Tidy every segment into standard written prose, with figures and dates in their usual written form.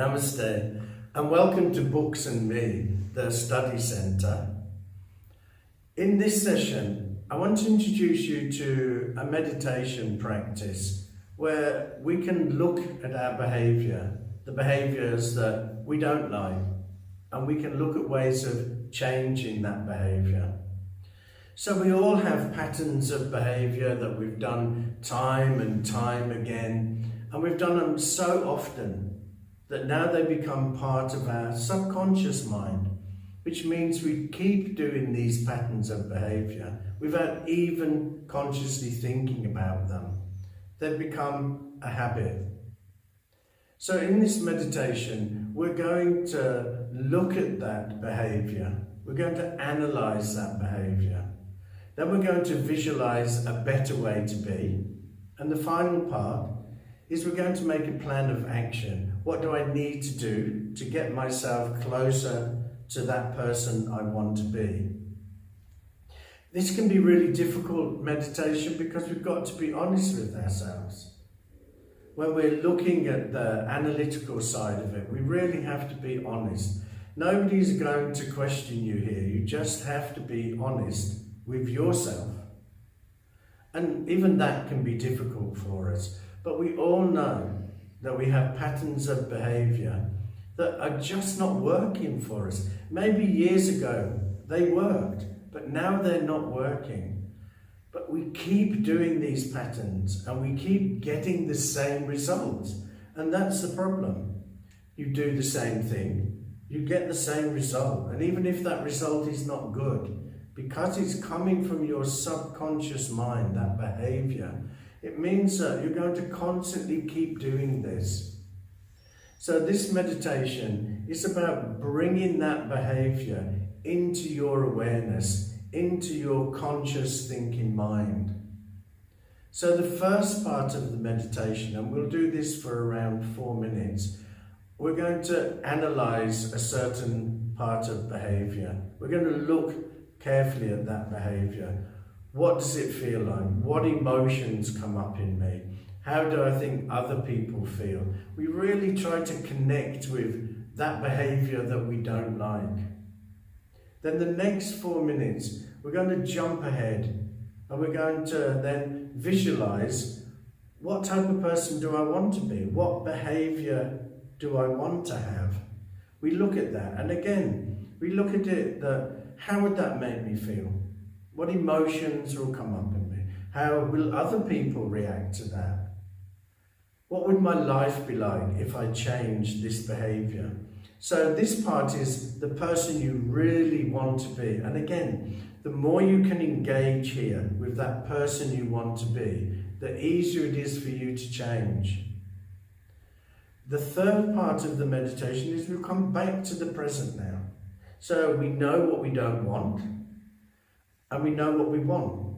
Namaste, and welcome to Books and Me, the study centre. In this session, I want to introduce you to a meditation practice where we can look at our behaviour, the behaviours that we don't like, and we can look at ways of changing that behaviour. So we all have patterns of behaviour that we've done time and time again, and we've done them so often that now they become part of our subconscious mind, which means we keep doing these patterns of behaviour without even consciously thinking about them. They've become a habit. So in this meditation, we're going to look at that behaviour. We're going to analyse that behaviour. Then we're going to visualise a better way to be. And the final part is we're going to make a plan of action. What do I need to do to get myself closer to that person I want to be? This can be really difficult meditation because we've got to be honest with ourselves. When we're looking at the analytical side of it, we really have to be honest. Nobody's going to question you here. You just have to be honest with yourself. And even that can be difficult for us. But we all know that we have patterns of behaviour that are just not working for us. Maybe years ago they worked, but now they're not working. But we keep doing these patterns and we keep getting the same results. And that's the problem. You do the same thing, you get the same result. And even if that result is not good, because it's coming from your subconscious mind, that behaviour, it means that you're going to constantly keep doing this. So this meditation is about bringing that behaviour into your awareness, into your conscious thinking mind. So the first part of the meditation, and we'll do this for around 4 minutes, we're going to analyse a certain part of behaviour. We're going to look carefully at that behaviour. What does it feel like? What emotions come up in me? How do I think other people feel? We really try to connect with that behaviour that we don't like. Then the next 4 minutes, we're going to jump ahead and we're going to then visualise what type of person do I want to be? What behaviour do I want to have? We look at that, and again, we look at it that how would that make me feel? What emotions will come up in me? How will other people react to that? What would my life be like if I changed this behaviour? So this part is the person you really want to be. And again, the more you can engage here with that person you want to be, the easier it is for you to change. The third part of the meditation is we'll come back to the present now. So we know what we don't want, and we know what we want.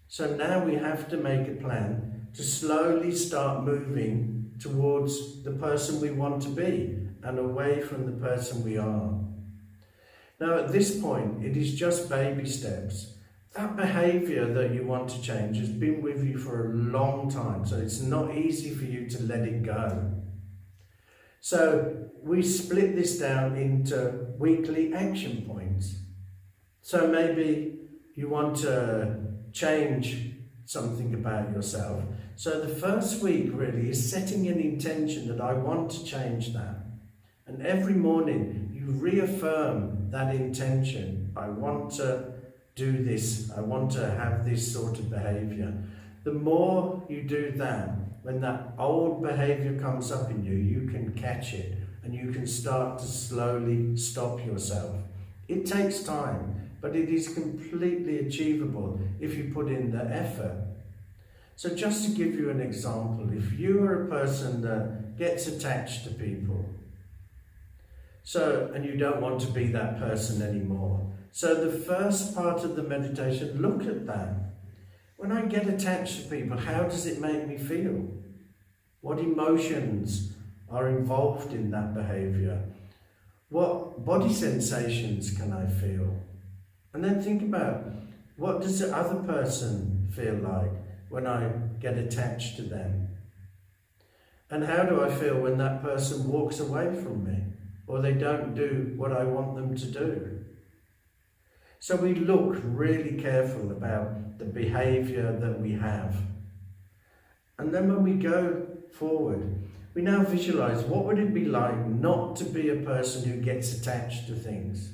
So now we have to make a plan to slowly start moving towards the person we want to be and away from the person we are. Now at this point, it is just baby steps. That behaviour that you want to change has been with you for a long time, so it's not easy for you to let it go. So we split this down into weekly action points. So maybe you want to change something about yourself. So the first week really is setting an intention that I want to change that. And every morning you reaffirm that intention. I want to do this. I want to have this sort of behaviour. The more you do that, when that old behaviour comes up in you, you can catch it and you can start to slowly stop yourself. It takes time, but it is completely achievable if you put in the effort. So just to give you an example, if you are a person that gets attached to people, and you don't want to be that person anymore. So the first part of the meditation, look at that. When I get attached to people, how does it make me feel? What emotions are involved in that behaviour? What body sensations can I feel? And then think about, what does the other person feel like when I get attached to them? And how do I feel when that person walks away from me or they don't do what I want them to do? So we look really careful about the behaviour that we have. And then when we go forward, we now visualise what would it be like not to be a person who gets attached to things?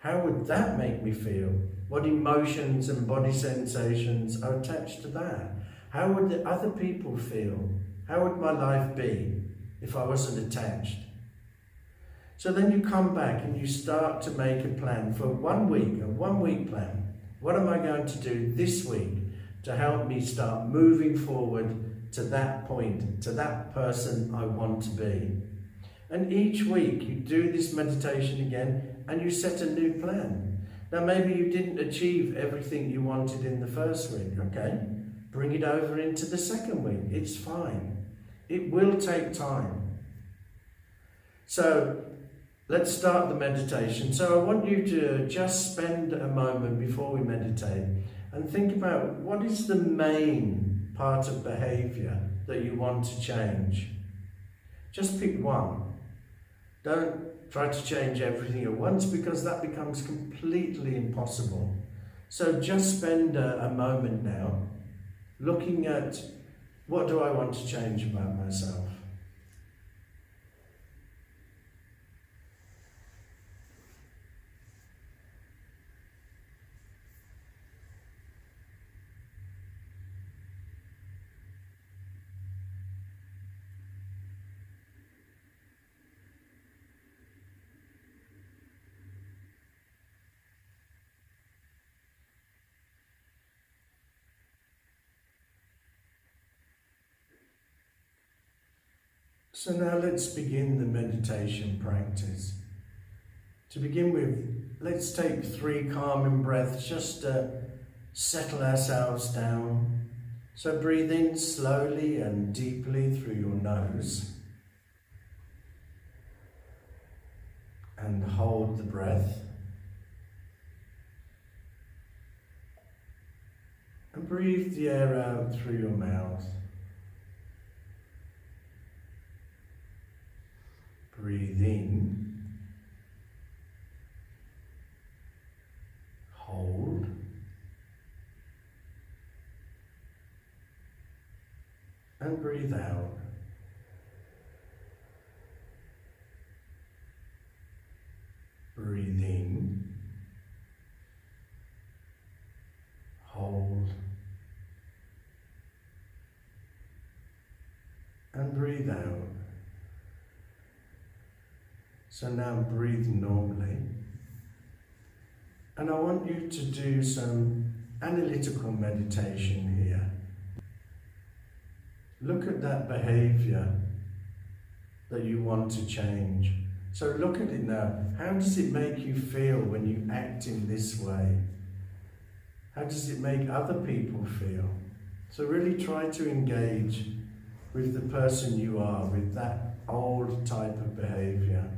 How would that make me feel? What emotions and body sensations are attached to that? How would the other people feel? How would my life be if I wasn't attached? So then you come back and you start to make a plan for 1 week, a 1 week plan. What am I going to do this week to help me start moving forward to that point, to that person I want to be? And each week you do this meditation again and you set a new plan. Now maybe you didn't achieve everything you wanted in the first week, okay? Bring it over into the second week. It's fine. It will take time. So let's start the meditation. So I want you to just spend a moment before we meditate and think about what is the main part of behaviour that you want to change. Just pick one. Don't try to change everything at once because that becomes completely impossible. So just spend a moment now looking at what do I want to change about myself. So now let's begin the meditation practice. To begin with, let's take 3 calming breaths just to settle ourselves down. So breathe in slowly and deeply through your nose. And hold the breath. And breathe the air out through your mouth. Breathe in, hold, and breathe out. Breathe in, hold, and breathe out. So now breathe normally, and I want you to do some analytical meditation here. Look at that behaviour that you want to change. So look at it now. How does it make you feel when you act in this way? How does it make other people feel? So really try to engage with the person you are, with that old type of behaviour.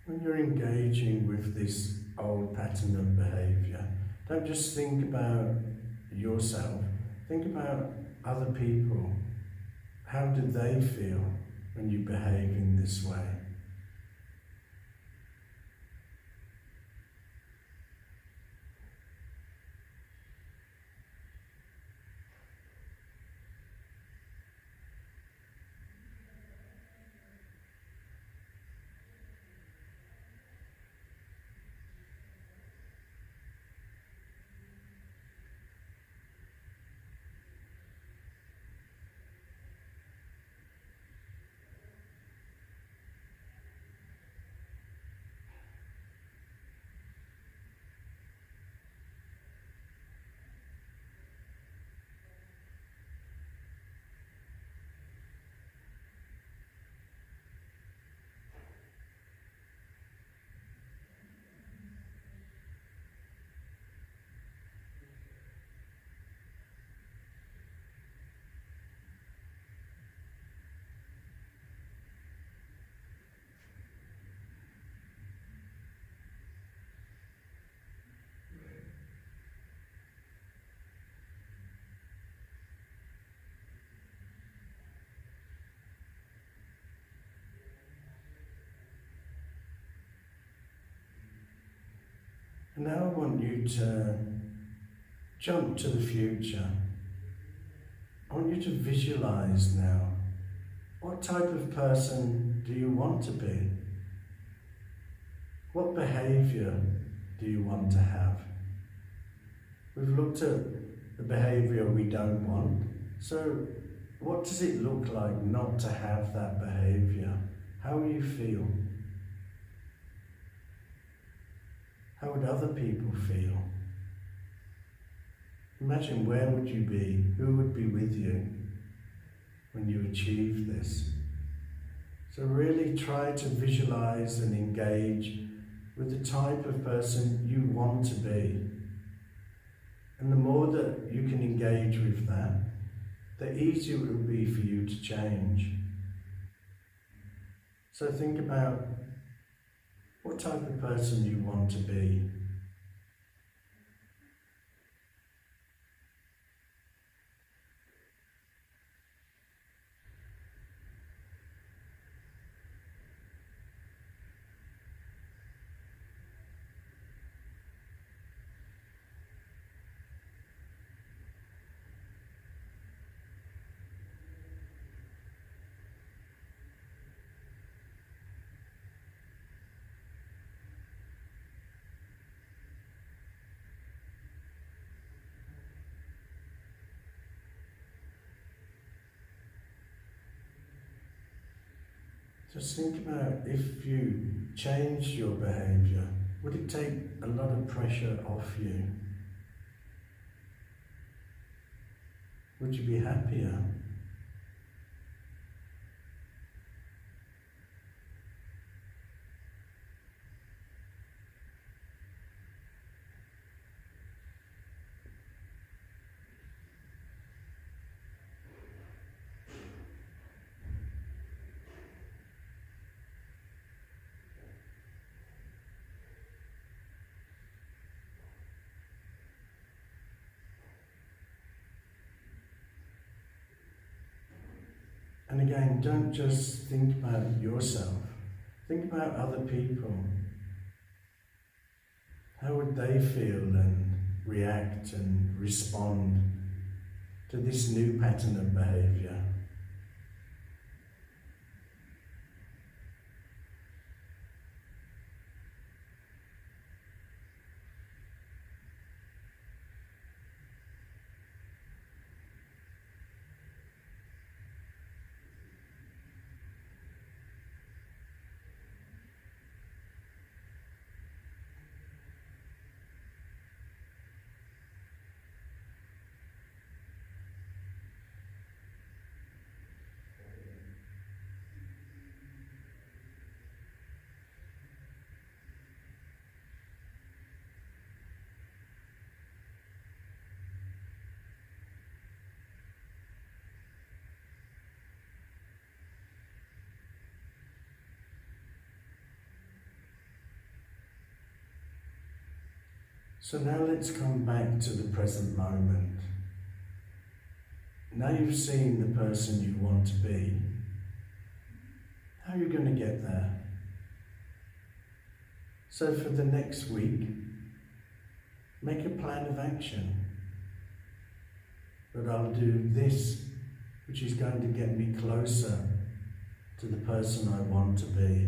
When you're engaging with this old pattern of behaviour, don't just think about yourself, think about other people. How do they feel when you behave in this way? Now I want you to jump to the future. I want you to visualize now. What type of person do you want to be? What behaviour do you want to have? We've looked at the behaviour we don't want. So what does it look like not to have that behaviour? How will you feel? How would other people feel? Imagine, where would you be? Who would be with you when you achieve this? So really try to visualize and engage with the type of person you want to be. And the more that you can engage with that, the easier it will be for you to change. So think about what type of person you want to be. Just think about, if you changed your behaviour, would it take a lot of pressure off you? Would you be happier? And again, don't just think about yourself. Think about other people. How would they feel and react and respond to this new pattern of behaviour? So now let's come back to the present moment. Now you've seen the person you want to be, how are you going to get there? So for the next week, make a plan of action. But I'll do this, which is going to get me closer to the person I want to be.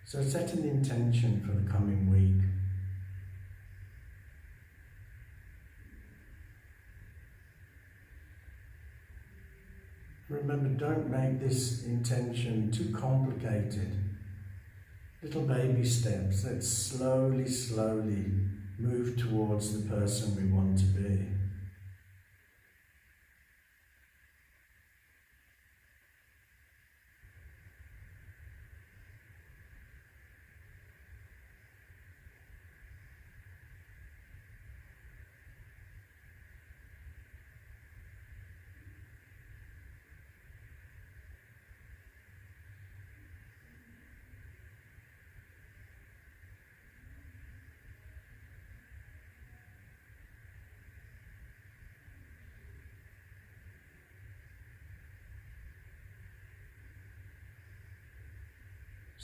So set an intention for the coming week. Remember, don't make this intention too complicated. Little baby steps. Let's slowly, slowly move towards the person we want to be.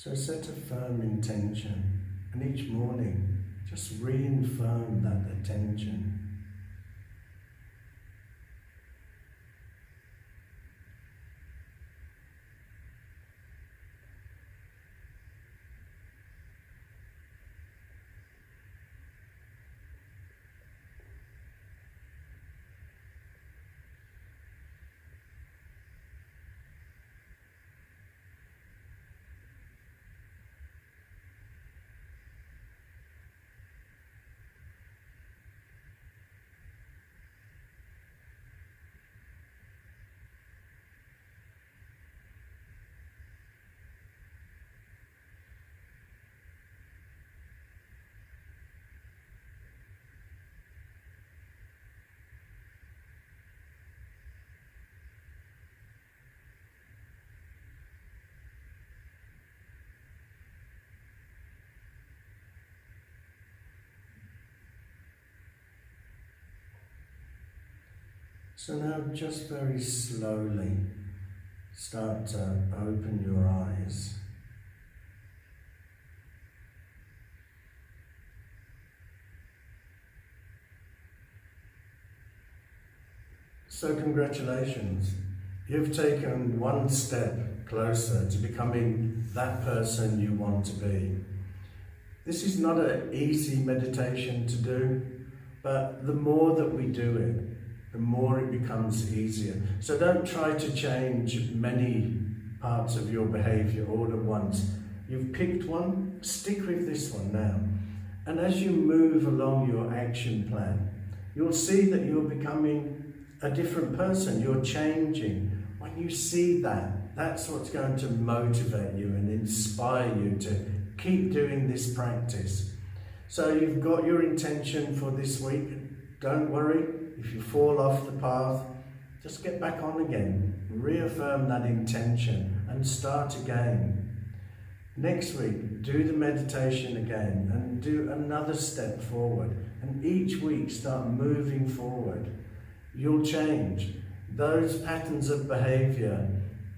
So set a firm intention, and each morning just reaffirm that attention. So now just very slowly start to open your eyes. So congratulations, you've taken one step closer to becoming that person you want to be. This is not an easy meditation to do, but the more that we do it, the more it becomes easier. So don't try to change many parts of your behaviour all at once. You've picked one, stick with this one now. And as you move along your action plan, you'll see that you're becoming a different person, you're changing. When you see that, that's what's going to motivate you and inspire you to keep doing this practice. So you've got your intention for this week. Don't worry if you fall off the path, just get back on again. Reaffirm that intention and start again. Next week, do the meditation again and do another step forward. And each week start moving forward. You'll change. Those patterns of behaviour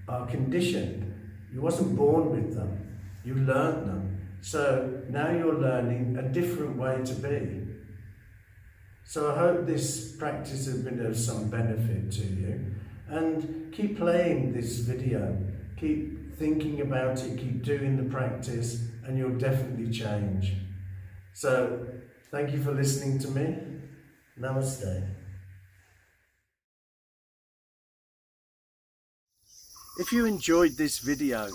are conditioned. You wasn't born with them. You learnt them. So now you're learning a different way to be. So I hope this practice has been of some benefit to you. And keep playing this video. Keep thinking about it, keep doing the practice, and you'll definitely change. So thank you for listening to me. Namaste. If you enjoyed this video,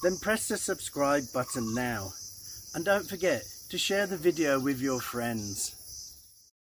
then press the subscribe button now. And don't forget to share the video with your friends.